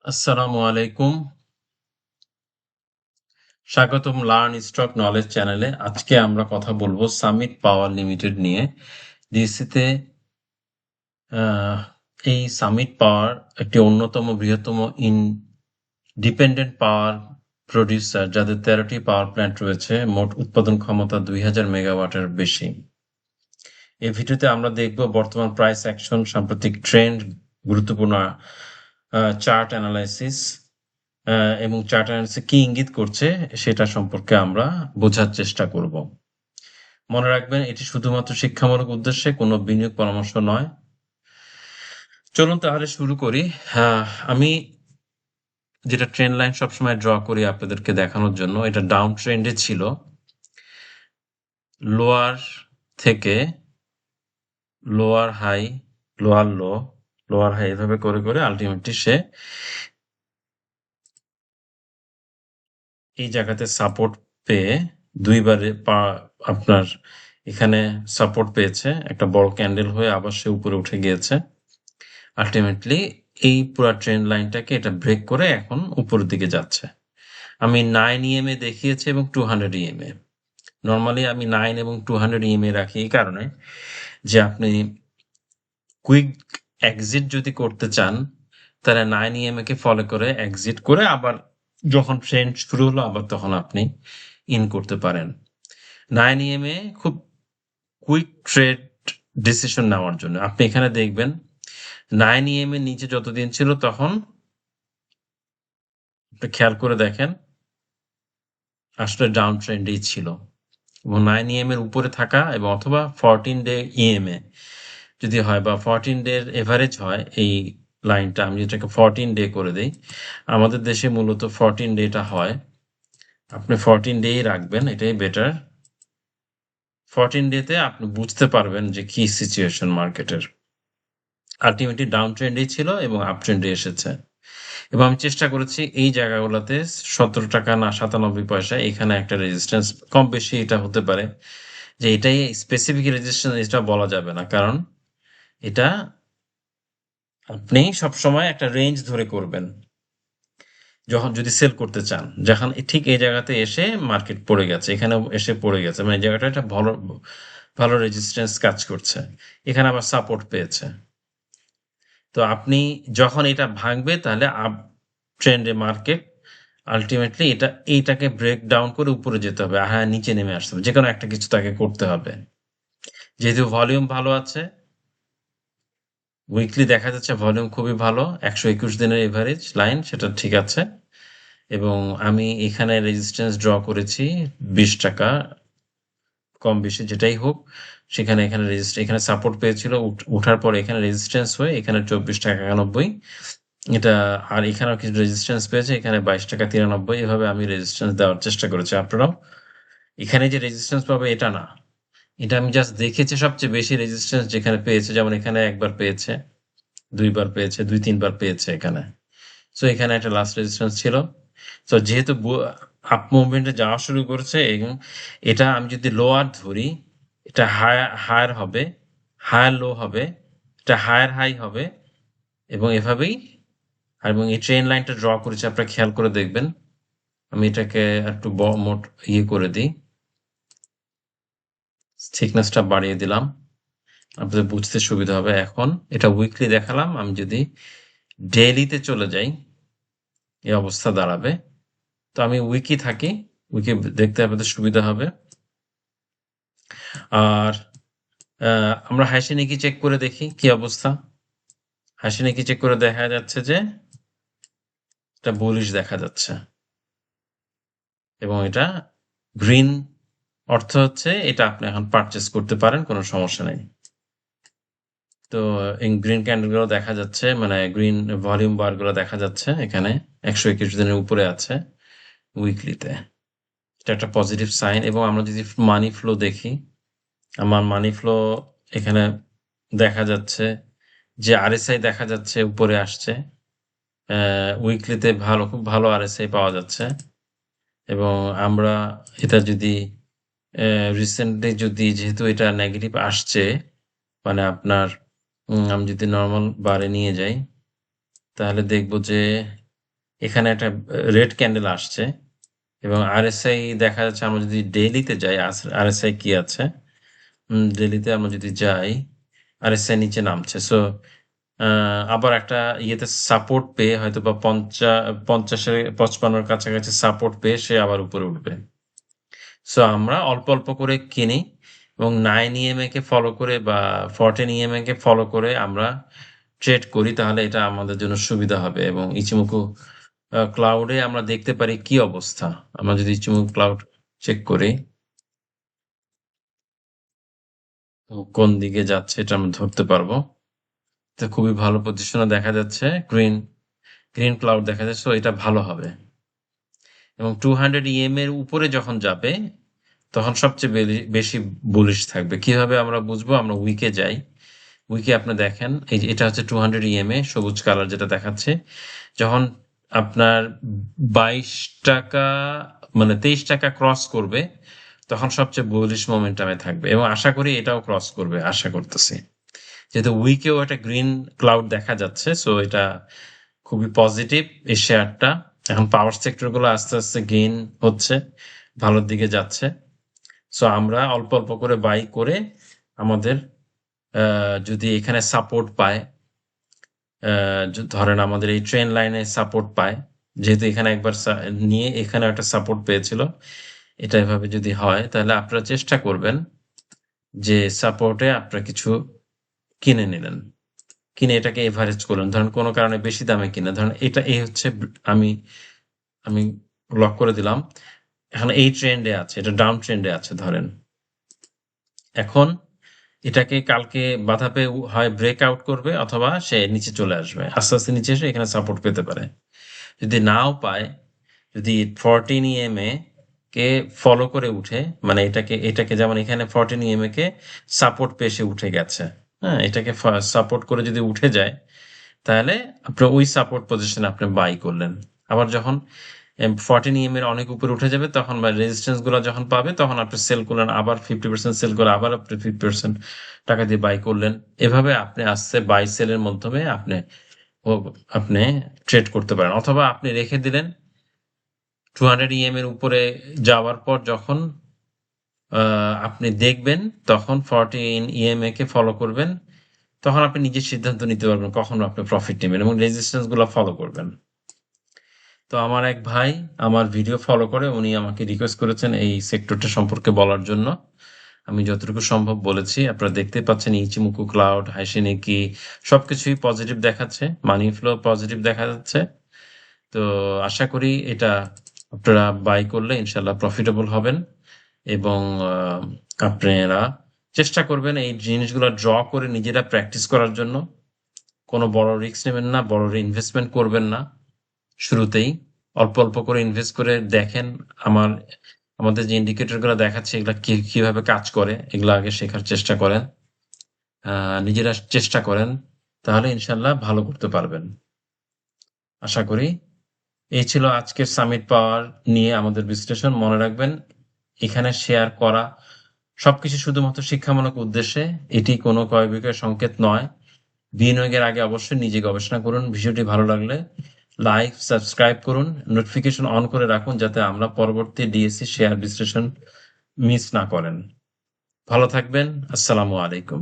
আসসালামু আলাইকুম। স্বাগতম লার্ন স্টক নলেজ চ্যানেলে। আজকে আমরা কথা বলবো সামিট পাওয়ার লিমিটেড নিয়ে। ডিএসসিতে এই সামিট পাওয়ার একটি অন্যতম বৃহত্তম ইন্ডিপেন্ডেন্ট পাওয়ার প্রডিউসার, যাদের 13টি পাওয়ার প্ল্যান্ট রয়েছে। মোট উৎপাদন ক্ষমতা 2000 মেগাওয়াটের বেশি। এই ভিডিওতে আমরা দেখব বর্তমান প্রাইস অ্যাকশন, সাম্প্রতিক ট্রেন্ড, গুরুত্বপূর্ণ চার্ট অ্যানালাইসিস এবং চার্ট অ্যানালিসিস কি ইঙ্গিত করছে সেটা সম্পর্কে আমরা বোঝার চেষ্টা করব। মনে রাখবেন, এটি শুধুমাত্র শিক্ষামূলক উদ্দেশ্যে, কোনো বিনিয়োগ পরামর্শ নয়। চলুন তাহলে শুরু করি। আমি যেটা ট্রেন্ড লাইন সবসময় ড্র করি আপনাদেরকে দেখানোর জন্য, এটা ডাউন ট্রেন্ডে ছিল। লোয়ার থেকে lower high, lower low, lower high, এভাবে করে করে আলটিমেটলি সে এই জায়গাতে সাপোর্ট পেয়ে দুইবারে আপনার এখানে সাপোর্ট পেয়েছে, একটা বড় ক্যান্ডেল হয়ে আবার সে উপরে উঠে গিয়েছে। আলটিমেটলি এই পুরো ট্রেন্ড লাইনটাকে এটা ব্রেক করে এখন উপরের দিকে যাচ্ছে। আমি 9 ইএমএ দেখিয়েছি এবং 200 ইএমএ। নর্মালি আমি 9 এবং 200 ইএমএ রাখি এই কারণে যে আপনি কুইক এক্সিট যদি করতে চান, তাহলে 9 ইএমএ কে ফলো করে এক্সিট করে আবার যখন ট্রেন্ড শুরু হলো আবার তখন আপনি ইন করতে পারেন। 9 ইএমএ খুব কুইক ট্রেড ডিসিশন নেওয়ার জন্য। আপনি এখানে দেখবেন 9 ইএমএ নিচে যতদিন ছিল তখন খেয়াল করে দেখেন আসলে ডাউন ট্রেন্ডেই ছিল, এবং 9 ইএমএ এর উপরে থাকা এবং অথবা 14 ডে ইএমএ যদি হয় বা 14 ডে এভারেজ হয়, এই লাইনটা আমি যেটাকে 14 ডে করে দেই, আমাদের দেশে মূলত 14 ডেটা হয়। আপনি 14 ডেই রাখবেন, এটাই বেটার। 14 ডেতে আপনি বুঝতে পারবেন যে কি সিচুয়েশন মার্কেটের। আলটিমেটলি ডাউন ট্রেন্ডেই ছিল এবং আপ ট্রেন্ডে এসেছে, এবং আমি চেষ্টা করেছি এই জায়গাগুলোতে 17 টাকা না 97 পয়সা, এখানে একটা রেজিস্ট্যান্স, কম বেশি এটা হতে পারে যে এটাই স্পেসিফিক রেজিস্ট্যান্স, এটা বলা যাবে না, কারণ এটা আপনি সবসময় একটা রেঞ্জ ধরে করবেন যখন যদি সেল করতে চান। যখন ঠিক এই জায়গাতে এসে মার্কেট পড়ে গেছে, এখানে এসে পড়ে গেছে, মানে এই জায়গাটা একটা ভালো ভালো রেজিস্ট্যান্স কাজ করছে, এখানে আবার সাপোর্ট পেয়েছে। তো আপনি যখন এটা ভাঙবে তাহলে আপ ট্রেন্ডে মার্কেট আলটিমেটলি এইটাকে ব্রেক ডাউন করে উপরে যেতে হবে, হ্যাঁ নিচে নেমে আসতে হবে, যে কোনো একটা কিছু তাকে করতে হবে। যেহেতু ভলিউম ভালো আছে, উইকলি দেখা যাচ্ছে ভলিউম খুবই ভালো, 121 দিনের এভারেজ লাইন সেটা ঠিক আছে, এবং আমি এখানে রেজিস্ট্যান্স ড্র করেছি 20 টাকা, কম বেশি যেটাই হোক, সেখানে এখানে সাপোর্ট পেয়েছিল, উঠার পর এখানে রেজিস্ট্যান্স হয়ে এখানে 24 টাকা 91 এটা, আর এখানেও কিছু রেজিস্ট্যান্স পেয়েছে, এখানে 22 টাকা 93, এভাবে আমি রেজিস্ট্যান্স দেওয়ার চেষ্টা করেছি। আপনারাও এখানে যে রেজিস্ট্যান্স পাবে এটা না, এটা আমি জাস্ট দেখেছি সবচেয়ে বেশি রেজিস্ট্যান্স যেখানে পেয়েছে, যেমন এখানে একবার পেয়েছে, দুইবার পেয়েছে, 2-3 বার পেয়েছে এখানে। সো এখানে একটা লাস্ট রেজিস্ট্যান্স ছিল। তো যেহেতু আপ মুভমেন্টে যাওয়া শুরু করেছে, এবং এটা আমি যদি লোয়ার ধরি, এটা হায়ার হবে, হায়ার লো হবে, এটা হায়ার হাই হবে, এবং এভাবেই, এবং এই ট্রেন লাইনটা ড্র করেছে, আপনারা খেয়াল করে দেখবেন। আমি এটাকে একটু মোট করে দিই, থিকনেসটা বাড়িয়ে দিলাম, আপনাদের বুঝতে সুবিধা হবে। এখন এটা উইকলি দেখালাম, আমি যদি ডেইলিতে চলে যাই এই অবস্থা দাঁড়াবে। তো আমি উইকি থাকি, উইকি দেখতে আপনাদের সুবিধা হবে। আর আমরা হাসিনিকি চেক করে দেখি কি অবস্থা। হাসিনিকি চেক করে দেখা যাচ্ছে যে এটা বুলিশ দেখা যাচ্ছে, এবং এটা গ্রিন, অর্থ হচ্ছে এটা আপনি এখন পারচেস করতে পারেন, কোনো সমস্যা নেই। তো এই গ্রিন ক্যান্ডেল গুলো দেখা যাচ্ছে, মানে গ্রিন ভলিউম বার গুলো দেখা যাচ্ছে, এখানে 121 দিনের উপরে আছে উইকলিতে, এটা একটা পজিটিভ সাইন। এবং আমরা যদি মানি ফ্লো দেখি, আমার মানি ফ্লো এখানে দেখা যাচ্ছে যে আরএসআই দেখা যাচ্ছে উপরে আসছে, উইকলিতে খুব ভালো আরএসআই পাওয়া যাচ্ছে। এবং আমরা এটা যদি রিসেন্টলি যদি, যেহেতু এটা নেগেটিভ আসছে, মানে আপনার আমি যদি নর্মাল বারে নিয়ে যাই তাহলে দেখব যে এখানে একটা রেড ক্যান্ডেল আসছে এবং আরএসআই দেখা যাচ্ছে আমরা যদি ডেইলিতে যাই আরএসআই কি আছে ডেইলিতে আমরা যদি যাই আরএসআই নিচে নামছে সো আবার একটা ইয়েতে সাপোর্ট পেয়ে হয়তো বা 55-55 কাছাকাছি সাপোর্ট পেয়ে সে আবার উপরে উঠবে সো আমরা অল্প অল্প করে কিনি এবং 9 EMA কে ফলো করে বা 14 EMA কে ফলো করে আমরা ট্রেড করি তাহলে এটা আমাদের জন্য সুবিধা হবে এবং ইচিমোকু ক্লাউডে আমরা দেখতে পারি কি অবস্থা আমরা যদি ইচিমোকু ক্লাউড চেক করি তো কোন দিকে যাচ্ছে এটা আমরা ধরতে পারবো তো খুবই ভালো পজিশনে দেখা যাচ্ছে গ্রিন গ্রিন ক্লাউড দেখা যাচ্ছে তো এটা ভালো হবে এবং 200 EM এর উপরে যখন যাবে তখন সবচেয়ে বেশি বুলিশ থাকবে কিভাবে আমরা বুঝবো আমরা উইকে যাই উইকে আপনি দেখেন এই যে এটা হচ্ছে 200 EMA সবুজ কালার যেটা দেখাচ্ছে যখন আপনার 22 টাকা মানে 23 টাকা ক্রস করবে তখন সবচেয়ে বুলিশ মোমেন্টামে থাকবে এবং আশা করি এটাও ক্রস করবে আশা করতেছি যেহেতু উইকেও একটা গ্রিন ক্লাউড দেখা যাচ্ছে সো এটা খুবই পজিটিভ এই শেয়ারটা এখন পাওয়ার সেক্টর গুলো আস্তে আস্তে গেইন হচ্ছে ভালোর দিকে যাচ্ছে সো আমরা অল্প অল্প করে বাই করে আমাদের যদি এখানে সাপোর্ট পায় ধরেন আমাদের এই ট্রেন লাইনে সাপোর্ট পায় যেহেতু এখানে একবার নিয়ে এখানে একটা সাপোর্ট পেয়েছিল এটা এভাবে যদি হয় তাহলে আপনারা চেষ্টা করবেন যে সাপোর্টে আপনারা কিছু কিনে নিলেন কিনে এটাকে এভারেজ করলেন ধরেন কোনো কারণে বেশি দামে কিনে ধরেন এটা এই হচ্ছে আমি আমি লক করে দিলাম এখন এই ট্রেন্ডে আছে এটা ডাউন ট্রেন্ডে আছে ধরেন এখন এটাকে কালকে বাধা পেয়ে হয় ব্রেক আউট করবে অথবা সে নিচে চলে আসবে আস্তে আস্তে নিচে এসে এখানে সাপোর্ট পেতে পারে যদি নাও পায় যদি 14 EMA কে ফলো করে উঠে মানে এটাকে যেমন এখানে 14 EMA কে সাপোর্ট পেয়ে সে উঠে গেছে হ্যাঁ এটাকে সাপোর্ট করে যদি উঠে যায় তাহলে আপনার ওই সাপোর্ট পজিশনে আপনি বাই করলেন আবার যখন 14 EMA এর অনেক উপরে উঠে যাবে তখন বা রেজিস্ট্যান্স গুলো যখন পাবে তখন আপনি সেল করলেন আবার 50% সেল করে আবার আপনি 50% টাকা দিয়ে বাই করলেন এভাবে আপনি আস্তে বাই সেলের মাধ্যমে আপনি ট্রেড করতে পারেন অথবা আপনি রেখে দিলেন 200 EM এর উপরে যাওয়ার পর যখন আপনি দেখবেন তখন 14 EMA কে ফলো করবেন তখন আপনি নিজের সিদ্ধান্ত নিতে পারবেন কখন আপনি প্রফিট নেবেন এবং রেজিস্ট্যান্স গুলো ফলো করবেন তো আমার এক ভাই আমার ভিডিও ফলো করে উনি আমাকে রিকোয়েস্ট করেছেন এই সেক্টরটা সম্পর্কে বলার জন্য আমি যতটুকু সম্ভব বলেছি আপনারা দেখতে পাচ্ছেন ইচিমুকু ক্লাউড হাইসিনিকি সবকিছুই পজিটিভ দেখাচ্ছে মানি ফ্লো পজিটিভ দেখা যাচ্ছে তো আশা করি এটা আপনারা বাই করলে ইনশাল্লাহ প্রফিটেবল হবেন এবং আপনারা চেষ্টা করবেন এই জিনিসগুলো ড্র করে নিজেরা প্র্যাকটিস করার জন্য কোনো বড় রিস্ক নেবেন না বড় ইনভেস্টমেন্ট করবেন না শুরুতেই অল্প অল্প করে ইনভেস্ট করে দেখেন আমাদের যে ইন্ডিকেটর গুলো দেখাচ্ছে এগুলা কিভাবে কাজ করে এগুলো আগে শেখার চেষ্টা করেন নিজেরা চেষ্টা করেন তাহলে ইনশাল্লাহ ভালো করতে পারবেন আশা করি এই ছিল আজকের সামিট পাওয়ার নিয়ে আমাদের বিশ্লেষণ মনে রাখবেন এখানে শেয়ার করা সবকিছু শুধুমাত্র শিক্ষামূলক উদ্দেশ্যে এটি কোনো ক্রয় বিক্রয় সংকেত নয় বিনিয়োগের আগে অবশ্যই নিজে গবেষণা করুন ভিডিওটি ভালো লাগলে লাইক সাবস্ক্রাইব করুন নোটিফিকেশন অন করে রাখুন যাতে আমরা পরবর্তী ডিএসসি শেয়ার বিশ্লেষণ মিস না করেন ভালো থাকবেন আসসালামু আলাইকুম